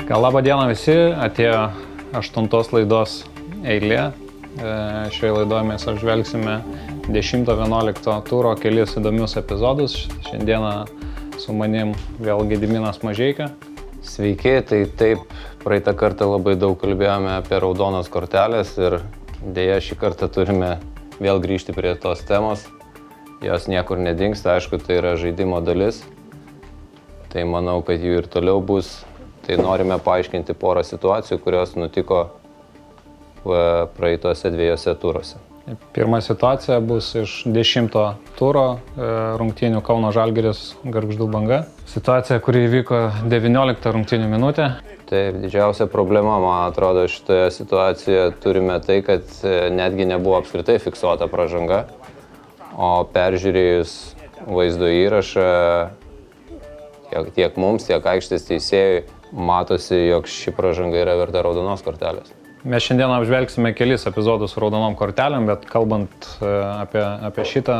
Labą dieną visi, atėjo 8 laidos eilė. Šioje laidoje mes apžvelgsime 10-11 turo kelis įdomius epizodus. Šiandieną su manim vėl Gediminas Mažeika. Sveiki, tai taip, praeitą kartą labai daug kalbėjome apie raudonas kortelės ir dėja šį kartą turime vėl grįžti prie tos temos. Jos niekur nedingsta, aišku, tai yra žaidimo dalis. Tai manau, kad jų ir toliau bus. Tai norime paaiškinti porą situacijų, kurios nutiko praeitose 2 turuose. Pirma situacija bus iš 10 turo rungtynių Kauno Žalgiris Gargždų Banga. Situacija, kuri įvyko 19 rungtynių minutę. Taip, didžiausia problema, man atrodo, šitoje situacijoje turime tai, kad netgi nebuvo apskritai fiksuota pražanga, o peržiūrėjus vaizdo įrašą tiek mums, tiek aikštės teisėjui, matosi, jog ši pražanga yra verta raudonos kortelės. Mes šiandien apžvelgsime kelis epizodus su raudonom kortelėm, bet kalbant apie šitą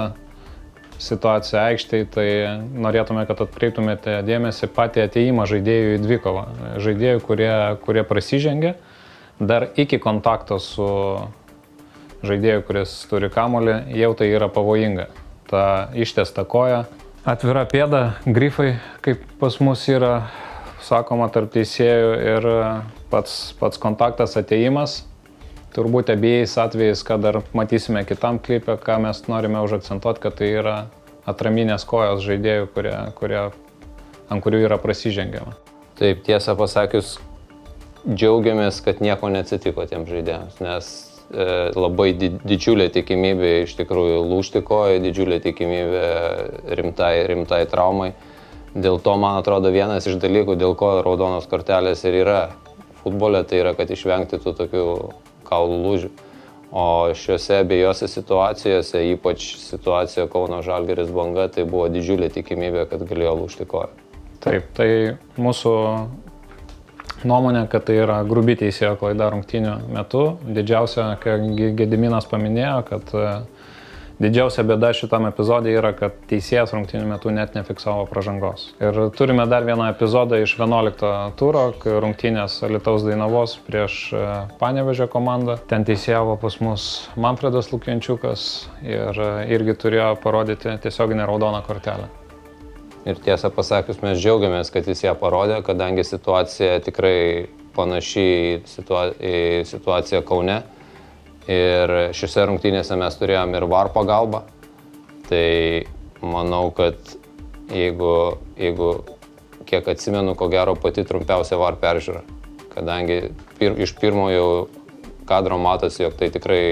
situaciją aikštėje, tai norėtume, kad atkreiptumėte dėmesį patį atėjimą žaidėjų į dvikovą. Žaidėjų, kurie prasižengė dar iki kontakto su žaidėju, kuris turi kamuolį, jau tai yra pavojinga. Ta ištiesta koja, atvira pėda, grifai, kaip pas mus yra sakoma tarp teisėjų, ir pats kontaktas atėjimas. Turbūt abiejais atvejais, ką dar matysime kitam klipe, ką mes norime užakcentuoti, kad tai yra atraminės kojos žaidėjų, ant kurių yra prasižengiama. Taip, tiesą pasakius, džiaugiamės, kad nieko neatsitiko tiem žaidėjams, nes labai didžiulė tikimybė iš tikrųjų lūžti koją, didžiulė tikimybė rimtai traumai. Dėl to, man atrodo, vienas iš dalykų, dėl ko raudonos kortelės ir yra futbole, tai yra, kad išvengti tų tokių kaulų lūžių. O šiuose abiejose situacijose, ypač situacijoje Kauno Žalgiris Banga, tai buvo didžiulė tikimybė, kad galėjo lūžti koją. Taip, tai mūsų nuomonė, kad tai yra grubi teisėjo klaida rungtynių metu. Didžiausia, ką Gediminas paminėjo, kad didžiausia bėda šitam epizode yra, kad teisėjas rungtynių metu net nefiksavo pražangos. Ir turime dar vieną epizodą iš 11 turo, kai rungtynės Alytaus Dainavos prieš Panevėžio komandą. Ten teisėjavo pas mus Manfredas Lukiančiukas ir irgi turėjo parodyti tiesioginę raudoną kortelę. Ir tiesą pasakius, mes džiaugiamės, kad jis ją parodė, kadangi situacija tikrai panaši į situaciją Kaune. Ir šiose rungtynėse mes turėjom ir VAR pagalbą. Tai manau, kad jeigu kiek atsimenu, ko gero pati trumpiausia VAR peržiūra. Kadangi iš pirmojo kadro matosi, jog tai tikrai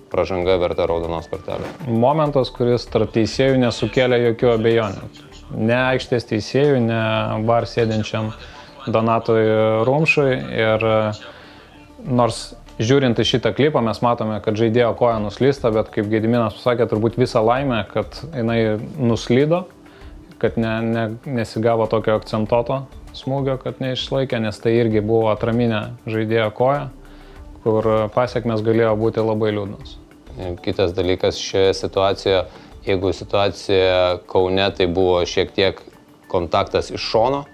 pražanga verta raudonos kortelės. Momentas, kuris tarp teisėjų nesukėlė jokių abejonių. Ne aikštės teisėjų, ne VAR sėdinčiam Donatui Rumšui. Ir nors žiūrint į šitą klipą, mes matome, kad žaidėjo koja nuslysta, bet kaip Gediminas pasakė, turbūt visą laimę, kad jinai nuslydo, kad nesigavo tokio akcentuoto smūgio, kad neišlaikė, nes tai irgi buvo atraminė žaidėjo koja, kur pasiekmes galėjo būti labai liūdnos. Kitas dalykas šioje situacijoje, jeigu situacija Kaune tai buvo šiek tiek kontaktas iš šono,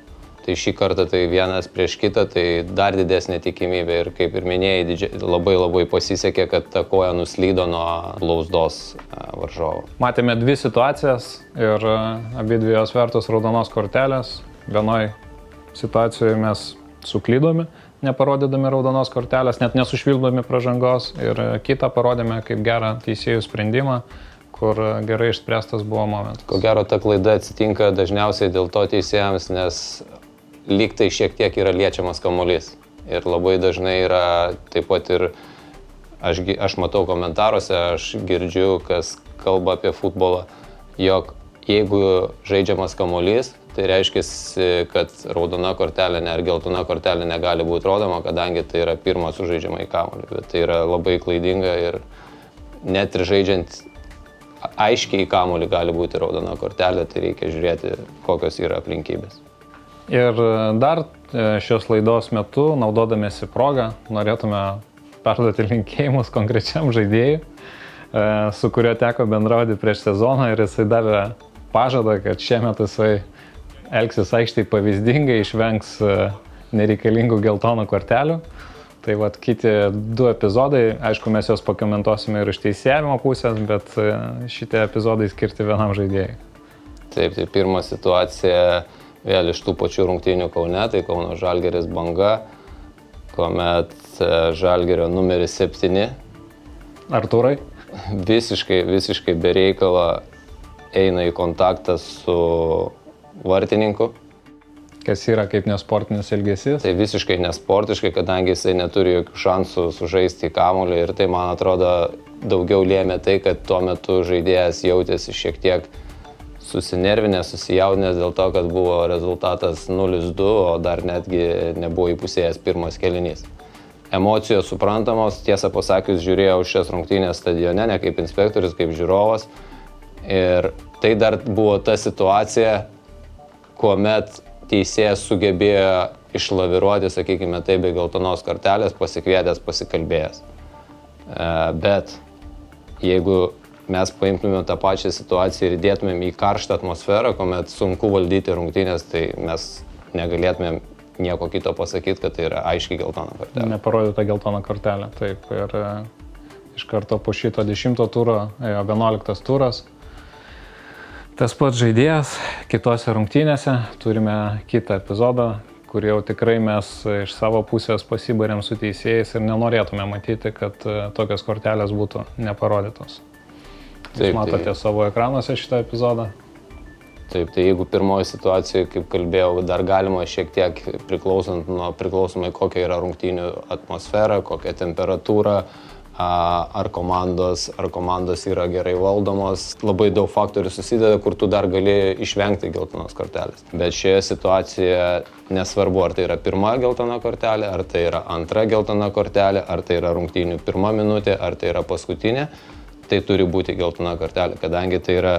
tai šį kartą tai vienas prieš kitą, tai dar didesnė tikimybė ir kaip ir minėjai, labai pasisekė, kad ta koja nuslydo nuo blauzdos varžovo. Matėme 2 situacijas ir abi jos vertos raudonos kortelės. Vienoj situacijoje mes suklydome, neparodydami raudonos kortelės, net nesušvildami pražangos, ir kitą parodėme kaip gerą teisėjų sprendimą, kur gerai išspręstas buvo momentas. Ko gero, ta klaida atsitinka dažniausiai dėl to teisėjams, nes lyg tai šiek tiek yra liečiamas kamuolys. Ir labai dažnai yra taip pat ir, aš matau komentaruose, aš girdžiu, kas kalba apie futbolą, jog jeigu žaidžiamas kamuolys, tai reiškia, kad raudona kortelė ar geltona kortelė negali būti rodoma, kadangi tai yra pirmas sužaidžiama į kamuolį. Bet tai yra labai klaidinga ir net ir žaidžiant aiškiai į kamuolį gali būti raudona kortelė, tai reikia žiūrėti, kokios yra aplinkybės. Ir dar šios laidos metu, naudodamiesi progą, norėtume perduoti linkėjimus konkrečiam žaidėjui, su kuriuo teko bendrauti prieš sezoną, ir jisai davė pažadą, kad šiemet jisai elgsis aikštėje pavyzdingai, išvengs nereikalingų geltonų kortelių. Tai vat kiti 2 epizodai, aišku, mes juos pakomentuosime ir iš teisėjimo pusės, bet šitie epizodai skirti vienam žaidėjui. Taip, tai pirma situacija vėl iš tų pačių rungtynių Kaune, tai Kauno Žalgiris Banga, kuomet Žalgirio numeris 7 Artūrai? visiškai be reikalo eina į kontaktą su vartininku. Kas yra kaip nesportinis elgesys? Tai visiškai nesportiškai, kadangi jisai neturi jokių šansų sužaisti kamuolį ir tai, man atrodo, daugiau lėmė tai, kad tuo metu žaidėjas jautėsi šiek tiek susinervinęs, susijaudinęs dėl to, kad buvo rezultatas 0-2, o dar netgi nebuvo įpusėjęs pirmas kėlinys. Emocijos suprantamos, tiesą pasakius, žiūrėjau šias rungtynės stadione, ne kaip inspektorius, kaip žiūrovas. Ir tai dar buvo ta situacija, kuomet teisėjas sugebėjo išlaviruoti, sakykime, tai be geltonos kortelės, pasikvietęs, pasikalbėjęs. Bet jeigu mes paimtumėm tą pačią situaciją ir dėtumėm į karštą atmosferą, kuomet sunku valdyti rungtynės, tai mes negalėtumėm nieko kito pasakyti, kad tai yra aiškiai geltona kortelė. Neparodyta geltona kortelė, taip. Ir iš karto po šito 10 turo, 11 turas. Tas pats žaidėjas, kitose rungtynėse turime kitą epizodą, kur jau tikrai mes iš savo pusės pasibarėm su teisėjais ir nenorėtume matyti, kad tokios kortelės būtų neparodytos. Jūs matote savo ekranuose šitą epizodą? Taip, tai jeigu pirmoji situacija, kaip kalbėjau, dar galima šiek tiek priklausomai kokia yra rungtynių atmosfera, kokia temperatūra, ar komandos yra gerai valdomos. Labai daug faktorių susideda, kur tu dar gali išvengti geltonos kortelės. Bet šioje situacijoje nesvarbu, ar tai yra pirma geltona kortelė, ar tai yra antra geltona kortelė, ar tai yra rungtynių pirma minutė, ar tai yra paskutinė, tai turi būti geltona kortelė, kadangi tai yra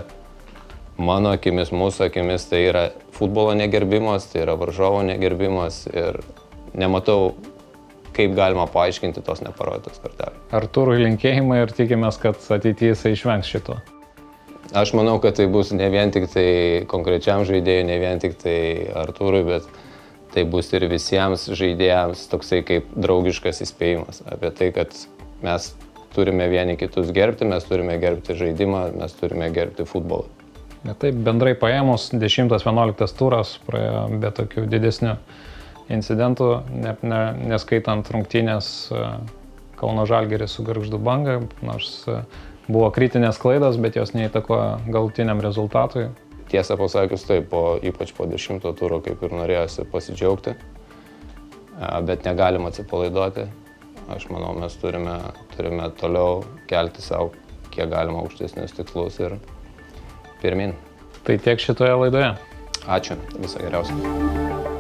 mano akimis, mūsų akimis, tai yra futbolo negerbimas, tai yra varžovo negerbimas ir nematau, kaip galima paaiškinti tos neparodytos kortelės. Artūrui linkėjimai ir tikimės, kad ateityje jisai išvengs šito. Aš manau, kad tai bus ne vien tik tai konkrečiam žaidėjui, ne vien tik tai Artūrui, bet tai bus ir visiems žaidėjams toksai kaip draugiškas įspėjimas apie tai, kad mes turime vieni kitus gerbti, mes turime gerbti žaidimą, mes turime gerbti futbolą. Bet taip, bendrai paėmus, 10-11 turas praėjo be tokių didesnių incidentų, neskaitant rungtynės Kauno Žalgiris su Gargždų Banga, nors buvo kritinės klaidos, bet jos neįtakojo galutiniam rezultatui. Tiesą pasakius, taip, ypač po 10 turo, kaip ir norėjosi pasidžiaugti, bet negalim atsipalaiduoti. Aš manau, mes turime toliau kelti savo kiek galima aukštesnius tikslus ir pirmin. Tai tiek šitoje laidoje. Ačiū, viso geriausio.